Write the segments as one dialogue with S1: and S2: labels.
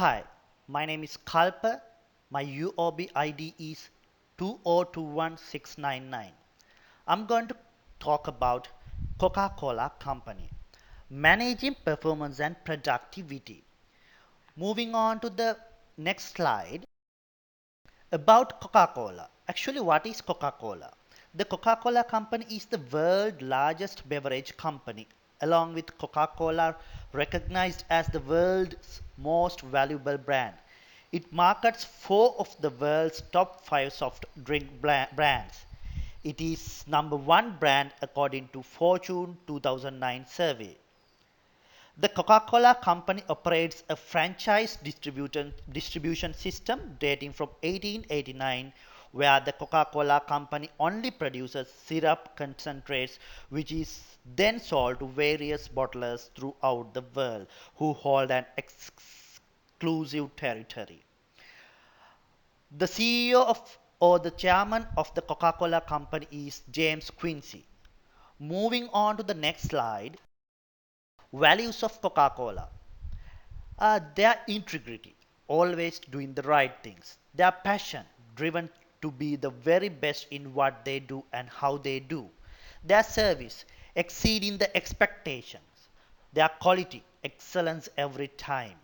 S1: Hi, my name is Kalpa. My UOB ID is 2021699. I'm going to talk about Coca-Cola Company, managing performance and productivity. Moving on to the next slide about Coca-Cola. Actually, what is Coca-Cola? The Coca-Cola Company is the world's largest beverage company, along with Coca-Cola recognized as the world's most valuable brand. It markets four of the world's top five soft drink brands. It is number one brand according to Fortune 2009 survey. The Coca-Cola Company operates a franchise distribution system dating from 1889, where the Coca-Cola Company only produces syrup concentrates, which is then sold to various bottlers throughout the world who hold an exclusive territory. The CEO of or the chairman of the Coca-Cola Company is James Quincy. Moving on to the next slide, values of Coca-Cola. Their integrity, always doing the right things. Their passion, driven to be the very best in what they do and how they do. Their service, exceeding the expectations. Their quality, excellence every time.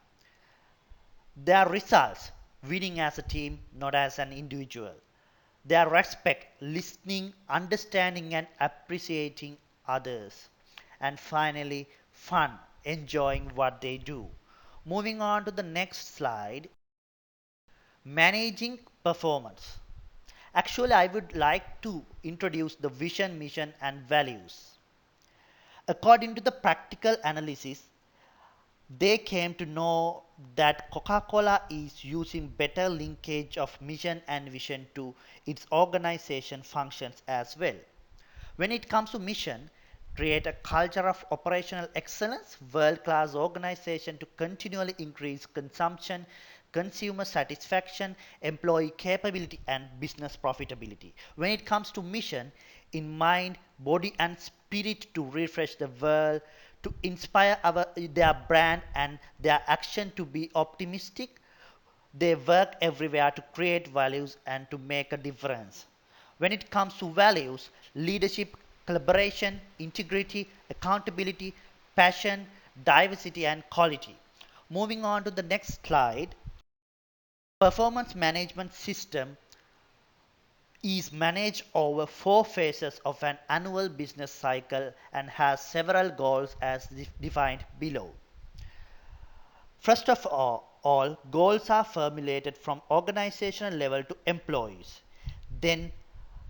S1: Their results, winning as a team, not as an individual. Their respect, listening, understanding, and appreciating others. And finally, fun, enjoying what they do. Moving on to the next slide, managing performance. Actually, I would like to introduce the vision, mission, and values. According to the practical analysis, they came to know that Coca-Cola is using better linkage of mission and vision to its organization functions as well. When it comes to mission, create a culture of operational excellence, world-class organization to continually increase consumption, consumer satisfaction, employee capability, and business profitability. When it comes to mission, in mind, body, and spirit to refresh the world, to inspire their brand and their action to be optimistic, they work everywhere to create values and to make a difference. When it comes to values, leadership, collaboration, integrity, accountability, passion, diversity, and quality. Moving on to the next slide, performance management system is managed over four phases of an annual business cycle and has several goals as defined below. First of all, goals are formulated from organizational level to employees. Then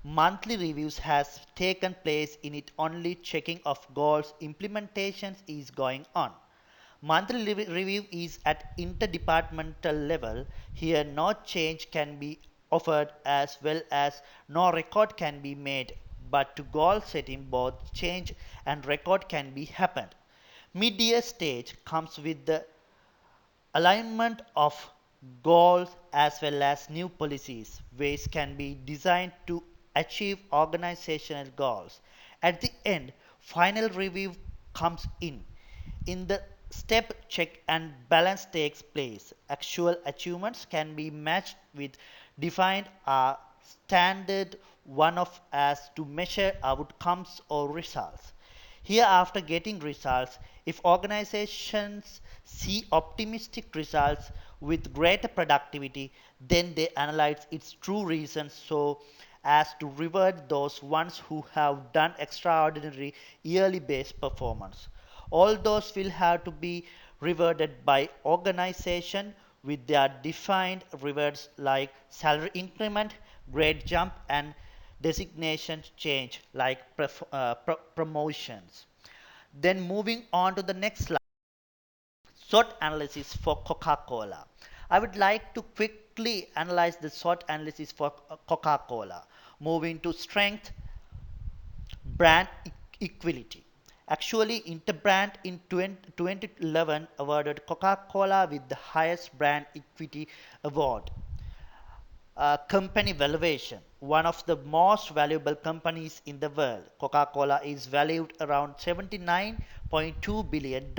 S1: monthly reviews has taken place in it only checking of goals implementations is going on. Monthly review is at interdepartmental level. Here no change can be offered as well as no record can be made. But to goal setting both change and record can be happened. Mid-year stage comes with the alignment of goals as well as new policies. Ways can be designed to achieve organizational goals. At the end, final review comes in. In the step check and balance takes place. Actual achievements can be matched with defined standard one of as to measure outcomes or results. Here, after getting results, if organizations see optimistic results with greater productivity, then they analyze its true reasons so as to reward those ones who have done extraordinary yearly based performance. All those will have to be rewarded by organization with their defined rewards like salary increment, grade jump, and designation change like promotions. Then moving on to the next slide, SWOT analysis for Coca-Cola. I would like to quickly analyze the SWOT analysis for Coca-Cola. Moving to strength, brand equality. Actually, Interbrand in 2011 awarded Coca-Cola with the highest brand equity award. Company valuation, one of the most valuable companies in the world. Coca-Cola is valued around $79.2 billion.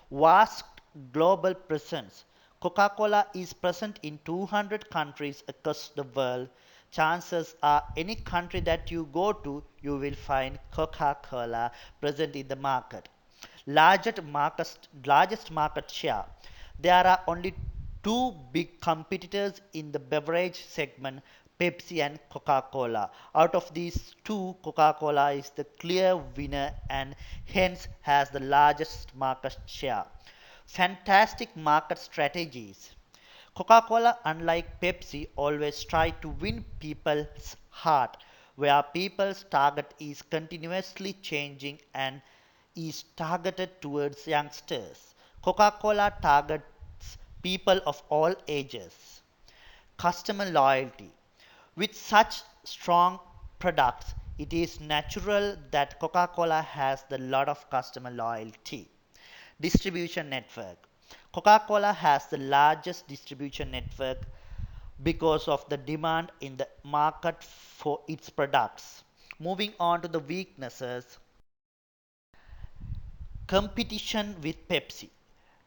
S1: Vast global presence. Coca-Cola is present in 200 countries across the world. Chances are any country that you go to, you will find Coca-Cola present in the market. Largest market share. There are only two big competitors in the beverage segment, Pepsi and Coca-Cola. Out of these two, Coca-Cola is the clear winner and hence has the largest market share. Fantastic market strategies. Coca-Cola, unlike Pepsi, always try to win people's heart, where people's target is continuously changing and is targeted towards youngsters. Coca-Cola targets people of all ages. Customer loyalty. With such strong products, it is natural that Coca-Cola has a lot of customer loyalty. Distribution network. Coca-Cola has the largest distribution network because of the demand in the market for its products. Moving on to the weaknesses, competition with Pepsi.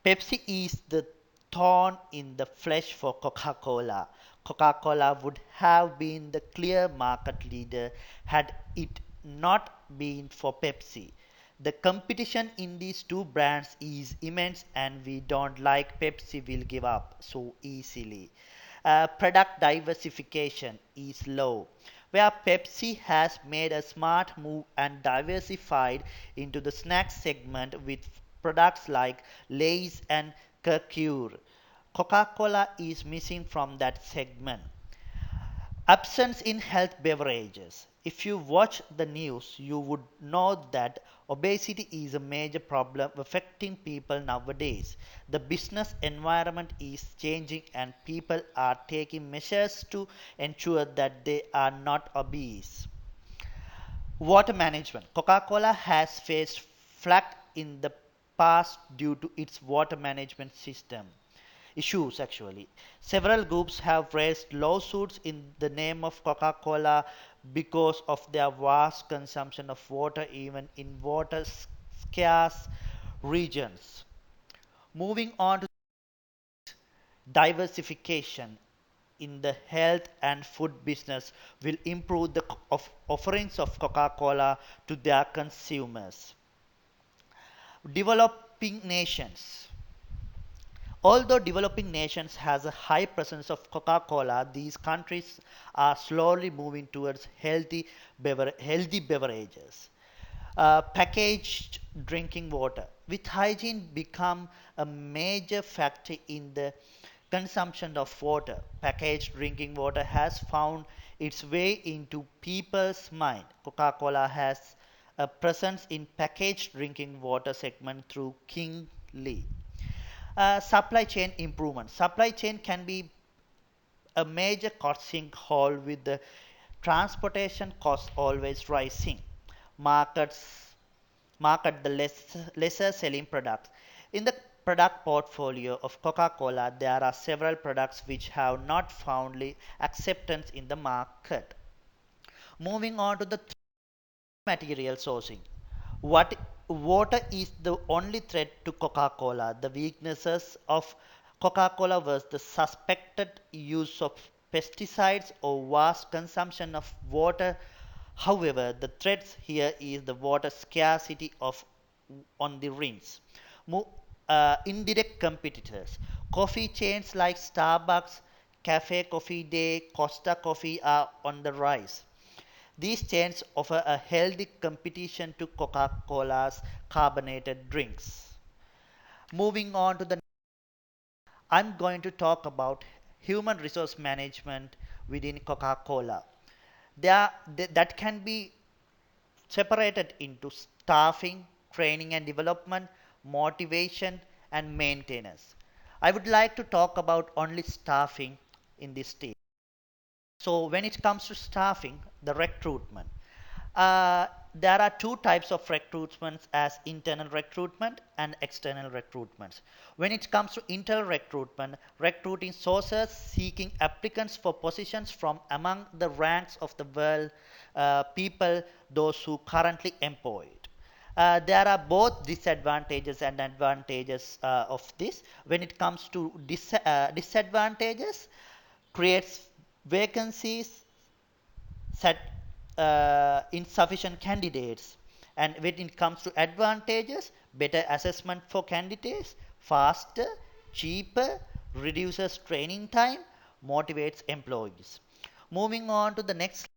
S1: Pepsi is the thorn in the flesh for Coca-Cola. Coca-Cola would have been the clear market leader had it not been for Pepsi. The competition in these two brands is immense, and we don't like Pepsi will give up so easily. Product diversification is low, where Pepsi has made a smart move and diversified into the snack segment with products like Lay's and Kir. Coca-Cola is missing from that segment. Absence in health beverages. If you watch the news, you would know that obesity is a major problem affecting people nowadays. The business environment is changing and people are taking measures to ensure that they are not obese. Water management. Coca-Cola has faced flack in the past due to its water management system issues actually. Several groups have raised lawsuits in the name of Coca-Cola because of their vast consumption of water even in water scarce regions. Moving on to diversification in the health and food business will improve the offerings of Coca-Cola to their consumers. Developing nations. Although developing nations has a high presence of Coca-Cola, these countries are slowly moving towards healthy beverages. Packaged drinking water. With hygiene become a major factor in the consumption of water, packaged drinking water has found its way into people's mind. Coca-Cola has a presence in packaged drinking water segment through King Lee. Supply chain improvement. Supply chain can be a major costing hole with the transportation costs always rising. Markets market the lesser selling products. In the product portfolio of Coca-Cola, there are several products which have not found acceptance in the market. Moving on to the material sourcing. What water is the only threat to Coca-Cola. The weaknesses of Coca-Cola was the suspected use of pesticides or vast consumption of water. However, the threats here is the water scarcity of on the rings. Indirect competitors. Coffee chains like Starbucks, Cafe Coffee Day, Costa Coffee are on the rise. These chains offer a healthy competition to Coca-Cola's carbonated drinks. Moving on to the I'm going to talk about human resource management within Coca-Cola. That can be separated into staffing, training and development, motivation and maintenance. I would like to talk about only staffing in this stage. So when it comes to staffing, the recruitment. There are two types of recruitments as internal recruitment and external recruitments. When it comes to internal recruitment, recruiting sources seeking applicants for positions from among the ranks of the world people, those who currently employed. There are both disadvantages and advantages of this. When it comes to disadvantages, creates vacancies, set insufficient candidates. And when it comes to advantages, better assessment for candidates, faster, cheaper, reduces training time, motivates employees. Moving on to the next,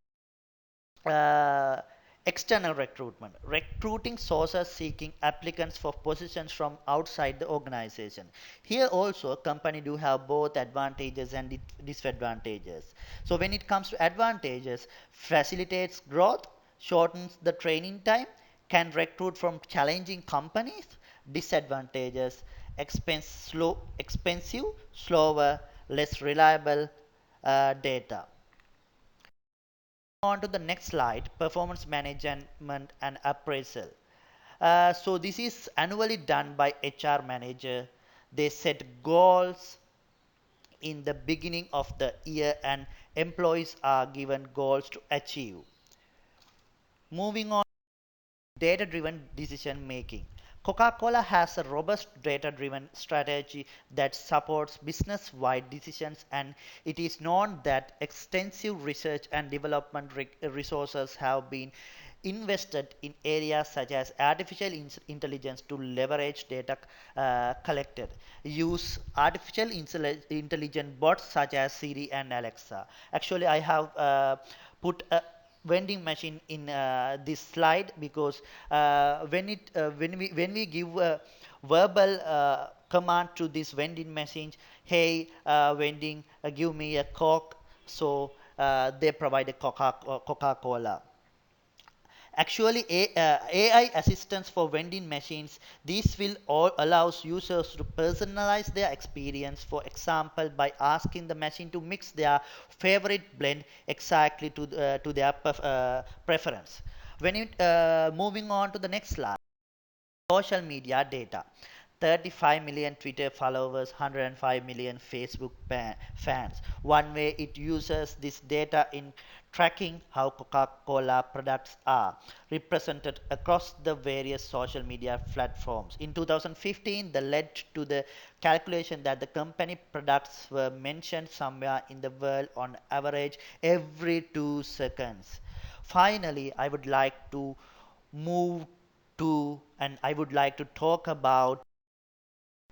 S1: uh, external recruitment. Recruiting sources seeking applicants for positions from outside the organization. Here also, company do have both advantages and disadvantages. So when it comes to advantages, facilitates growth, shortens the training time, can recruit from challenging companies. Disadvantages, expensive, slower, less reliable data. On to the next slide, performance management and appraisal. So this is annually done by HR manager. They set goals in the beginning of the year and employees are given goals to achieve. Moving on, data driven decision making. Coca-Cola has a robust data driven strategy that supports business wide decisions, and it is known that extensive research and development resources have been invested in areas such as artificial intelligence to leverage data collected. Use artificial intelligence bots such as Siri and Alexa. Actually, I have put a vending machine in this slide because when we give a verbal command to this vending machine, hey vending, give me a coke, so they provide a Coca-Cola. Actually, AI assistance for vending machines, this will all allows users to personalize their experience. For example, by asking the machine to mix their favorite blend exactly to their preference. When it moving on to the next slide. Social media data. 35 million Twitter followers, 105 million Facebook fans. One way it uses this data in tracking how Coca-Cola products are represented across the various social media platforms. In 2015, that led to the calculation that the company products were mentioned somewhere in the world on average every 2 seconds. Finally, I would like to move to, and I would like to talk about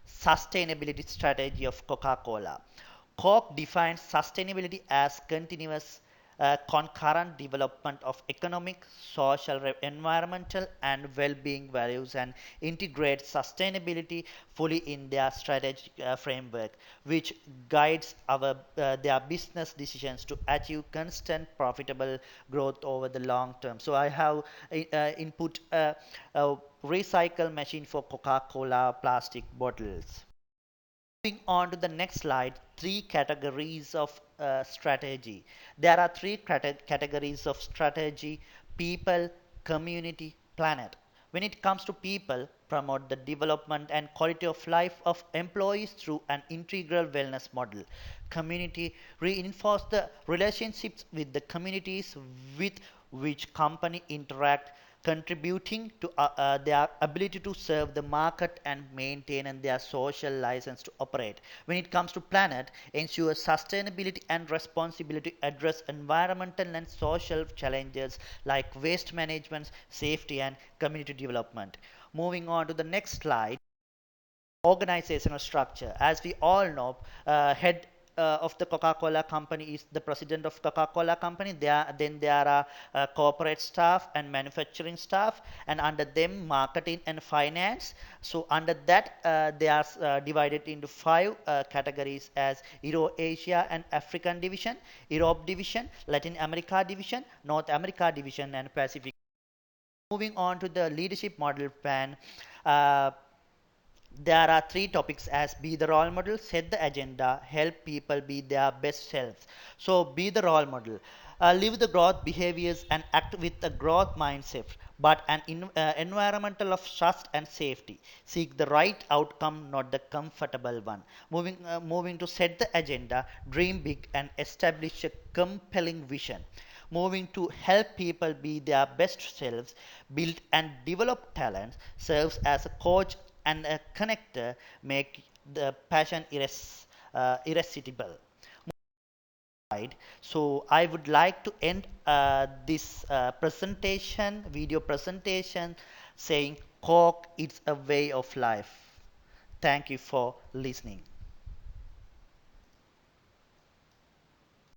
S1: sustainability strategy of Coca-Cola. Coke defines sustainability as continuous, concurrent development of economic, social, environmental, and well-being values and integrates sustainability fully in their strategic framework, which guides their business decisions to achieve constant profitable growth over the long term. So I have input a recycle machine for Coca-Cola plastic bottles. Moving on to the next slide, three categories of strategy. There are three categories of strategy: people, community, planet. When it comes to people, promote the development and quality of life of employees through an integral wellness model. Community, reinforce the relationships with the communities with which company interact, contributing to their ability to serve the market and maintain and their social license to operate. When it comes to planet, ensure sustainability and responsibility address environmental and social challenges like waste management, safety, and community development. Moving on to the next slide, organizational structure. As we all know, head of the Coca-Cola company is the president of Coca-Cola company. Then there are corporate staff and manufacturing staff, and under them marketing and finance. So under that, they are divided into five categories as Euro-Asia and African division, Europe division, Latin America division, North America division, and Pacific. Moving on to the leadership model plan. Uh, there are three topics as be the role model, set the agenda, help people be their best selves. So be the role model. Live the growth behaviors and act with a growth mindset, but an environmental of trust and safety. Seek the right outcome, not the comfortable one. Moving to set the agenda, dream big and establish a compelling vision. moving to help people be their best selves, build and develop talents, serves as a coach and a connector, make the passion irresistible. Right. So I would like to end this presentation, video presentation, saying Coke is a way of life. Thank you for listening.